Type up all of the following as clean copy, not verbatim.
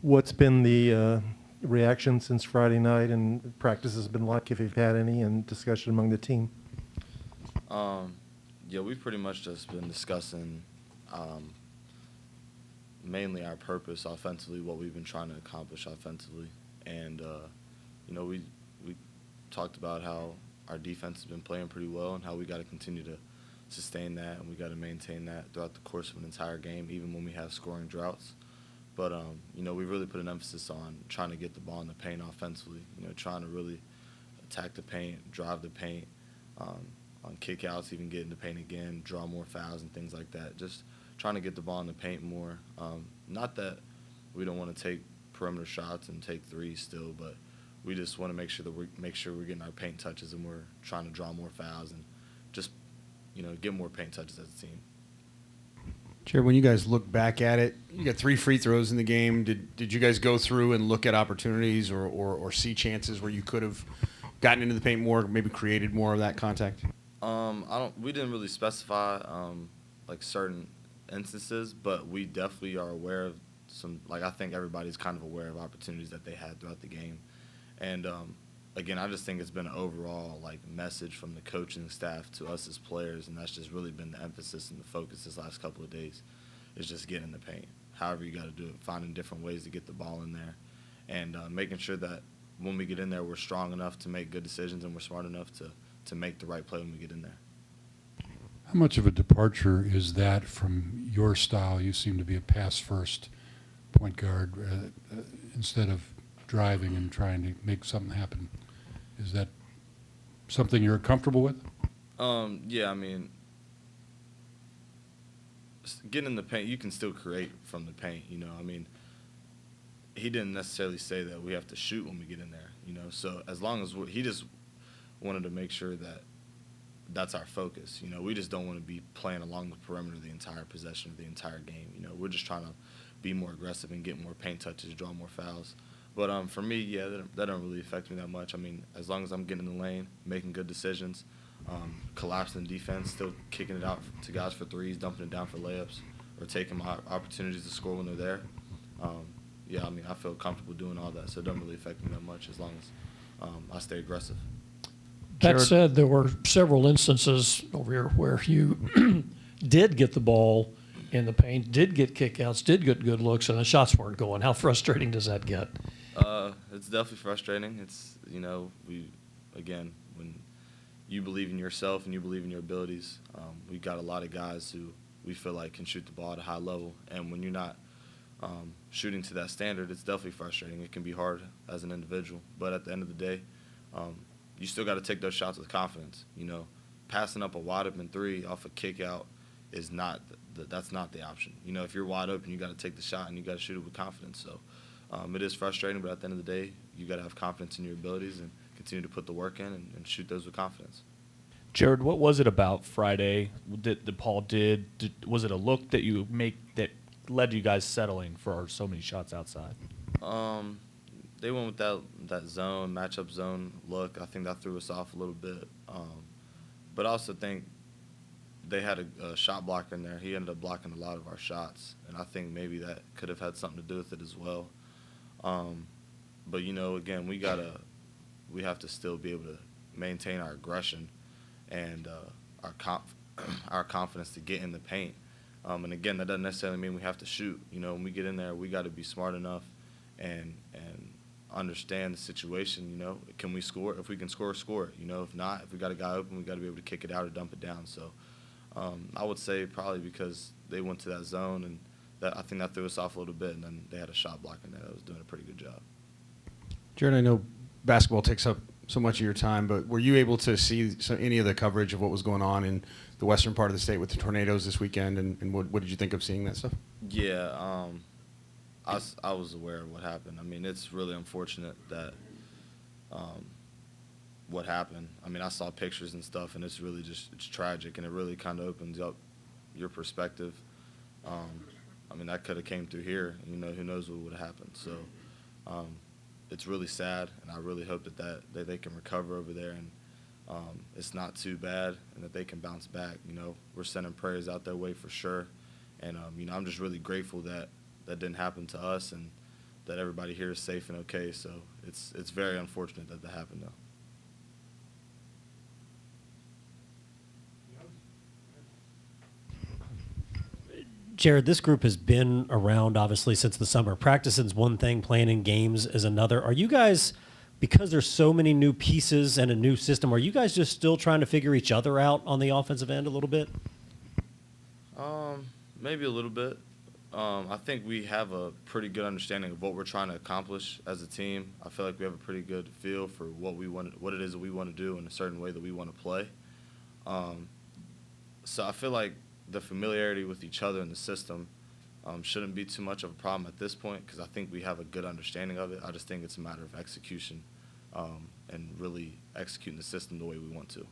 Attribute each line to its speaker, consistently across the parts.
Speaker 1: What's been the reaction since Friday night, and practice has been like, if you've had any, and discussion among the team?
Speaker 2: Um, yeah, we've pretty much just been discussing um, mainly our purpose offensively, what we've been trying to accomplish offensively, and we talked about how our defense has been playing pretty well and how we got to continue to sustain that and we got to maintain that throughout the course of an entire game, even when we have scoring droughts. But we really put an emphasis on trying to get the ball in the paint offensively. Trying to really attack the paint, drive the paint, um, on kickouts, even get in the paint again, draw more fouls and things like that. Just trying to get the ball in the paint more. Not that we don't want to take perimeter shots and take threes still, but we just want to make sure we're getting our paint touches and we're trying to draw more fouls and just get more paint touches as a team.
Speaker 3: Jared, when you guys look back at it, you got 3 free throws in the game. Did you guys go through and look at opportunities or see chances where you could have gotten into the paint more, maybe created more of that contact?
Speaker 2: We didn't really specify like certain instances, but we definitely are aware of some. Like I think everybody's kind of aware of opportunities that they had throughout the game, and again, I just think it's been an overall like message from the coaching staff to us as players, and that's just really been the emphasis and the focus this last couple of days, is just getting in the paint. However you got to do it, finding different ways to get the ball in there, and making sure that when we get in there, we're strong enough to make good decisions and we're smart enough to make the right play when we get in there.
Speaker 4: How much of a departure is that from your style? You seem to be a pass-first point guard instead of driving and trying to make something happen. Is that something you're comfortable with?
Speaker 2: Yeah, I mean, getting in the paint, you can still create from the paint, I mean, he didn't necessarily say that we have to shoot when we get in there, so as long as he just wanted to make sure that that's our focus. We just don't want to be playing along the perimeter the entire possession of the entire game. We're just trying to be more aggressive and get more paint touches, draw more fouls. But for me, yeah, that don't really affect me that much. I mean, as long as I'm getting in the lane, making good decisions, collapsing defense, still kicking it out to guys for threes, dumping it down for layups, or taking my opportunities to score when they're there. Yeah, I mean, I feel comfortable doing all that, so it doesn't really affect me that much as long as I stay aggressive.
Speaker 5: That said, there were several instances over here where you did get the ball in the paint, did get kickouts, did get good looks, and the shots weren't going. How frustrating does that get?
Speaker 2: It's definitely frustrating. It's, when you believe in yourself and you believe in your abilities, we got a lot of guys who we feel like can shoot the ball at a high level. And when you're not shooting to that standard, it's definitely frustrating. It can be hard as an individual. But at the end of the day, you still got to take those shots with confidence. Passing up a wide open three off a kick out is not that's not the option. If you're wide open, you got to take the shot and you got to shoot it with confidence. So it is frustrating, but at the end of the day, you got to have confidence in your abilities and continue to put the work in and shoot those with confidence.
Speaker 6: Jared, what was it about Friday that Paul did? Was it a look that you make that led you guys settling for so many shots outside?
Speaker 2: They went with that zone, matchup zone look. I think that threw us off a little bit. But I also think they had a shot blocker in there. He ended up blocking a lot of our shots, and I think maybe that could have had something to do with it as well. But, again, we have to still be able to maintain our aggression and our confidence to get in the paint. And, again, that doesn't necessarily mean we have to shoot. When we get in there, we got to be smart enough and understand the situation. Can we score? If we can score it. If not, if we got a guy open, we got to be able to kick it out or dump it down. So I would say probably because they went to that zone, and I think that threw us off a little bit, and then they had a shot block in there that was doing a pretty good job.
Speaker 3: Jared, I know basketball takes up so much of your time, but were you able to see any of the coverage of what was going on in the western part of the state with the tornadoes this weekend, and what did you think of seeing that stuff?
Speaker 2: Yeah, I was aware of what happened. I mean, it's really unfortunate that what happened. I mean, I saw pictures and stuff, and it's really it's tragic, and it really kind of opens up your perspective. I mean, that could have came through here. Who knows what would have happened. So it's really sad, and I really hope that they can recover over there, and it's not too bad, and that they can bounce back. We're sending prayers out their way for sure. And, I'm just really grateful that didn't happen to us, and that everybody here is safe and okay. So it's very unfortunate that happened though.
Speaker 7: Jarrod, this group has been around obviously since the summer. Practicing's one thing, playing in games is another. Are you guys, because there's so many new pieces and a new system, are you guys just still trying to figure each other out on the offensive end a little bit?
Speaker 2: Maybe a little bit. I think we have a pretty good understanding of what we're trying to accomplish as a team. I feel like we have a pretty good feel for what it is that we want to do in a certain way that we want to play. So I feel like the familiarity with each other in the system shouldn't be too much of a problem at this point because I think we have a good understanding of it. I just think it's a matter of execution and really executing the system the way we want to.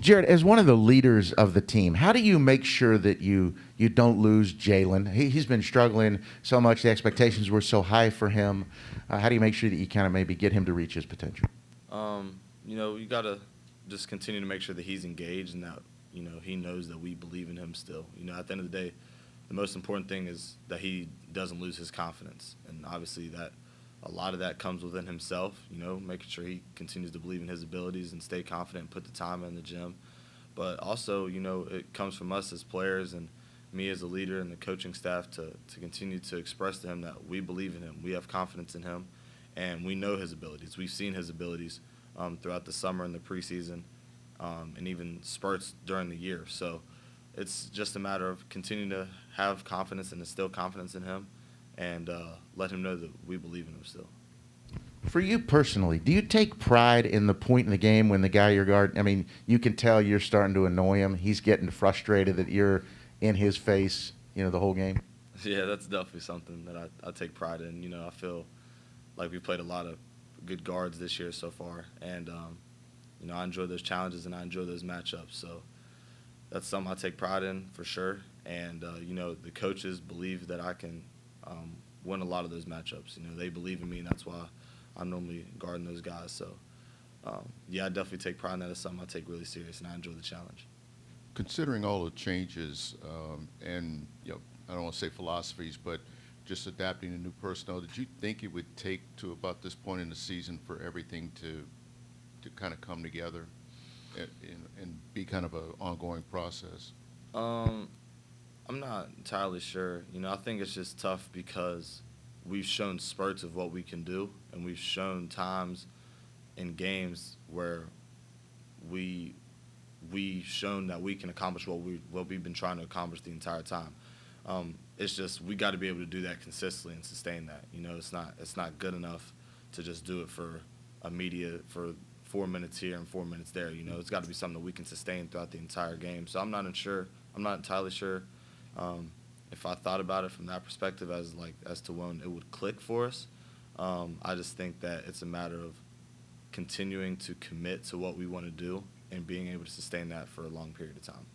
Speaker 8: Jarrod, as one of the leaders of the team, how do you make sure that you don't lose Jalen? He's been struggling so much. The expectations were so high for him. How do you make sure that you kind of maybe get him to reach his potential?
Speaker 2: You got to just continue to make sure that he's engaged and that, he knows that we believe in him still. At the end of the day, the most important thing is that he doesn't lose his confidence. And obviously that a lot of that comes within himself, making sure he continues to believe in his abilities and stay confident and put the time in the gym. But also, it comes from us as players and me as a leader and the coaching staff to continue to express to him that we believe in him. We have confidence in him, and we know his abilities. We've seen his abilities throughout the summer and the preseason and even spurts during the year. So it's just a matter of continuing to have confidence and instill confidence in him and let him know that we believe in him still.
Speaker 8: For you personally, do you take pride in the point in the game when the guy you're guarding, you can tell you're starting to annoy him. He's getting frustrated that you're in his face, the whole game?
Speaker 2: Yeah, that's definitely something that I take pride in. I feel like we played a lot of good guards this year so far. And, I enjoy those challenges and I enjoy those matchups. So that's something I take pride in for sure. And, the coaches believe that I can win a lot of those matchups. They believe in me, and that's why I'm normally guarding those guys. So, I definitely take pride in that. It's something I take really serious, and I enjoy the challenge.
Speaker 9: Considering all the changes and, I don't want to say philosophies, but just adapting to new personnel, did you think it would take to about this point in the season for everything to kind of come together and be kind of an ongoing process?
Speaker 2: I'm not entirely sure. I think it's just tough because we've shown spurts of what we can do, and we've shown times in games where we've shown that we can accomplish what we've been trying to accomplish the entire time. It's just we got to be able to do that consistently and sustain that. It's not good enough to just do it for 4 minutes here and 4 minutes there. It's got to be something that we can sustain throughout the entire game. So I'm not entirely sure if I thought about it from that perspective as to when it would click for us. I just think that it's a matter of continuing to commit to what we want to do and being able to sustain that for a long period of time.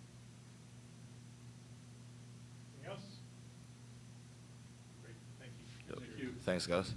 Speaker 3: Anything else? Great. Thank you.
Speaker 2: Thanks, guys.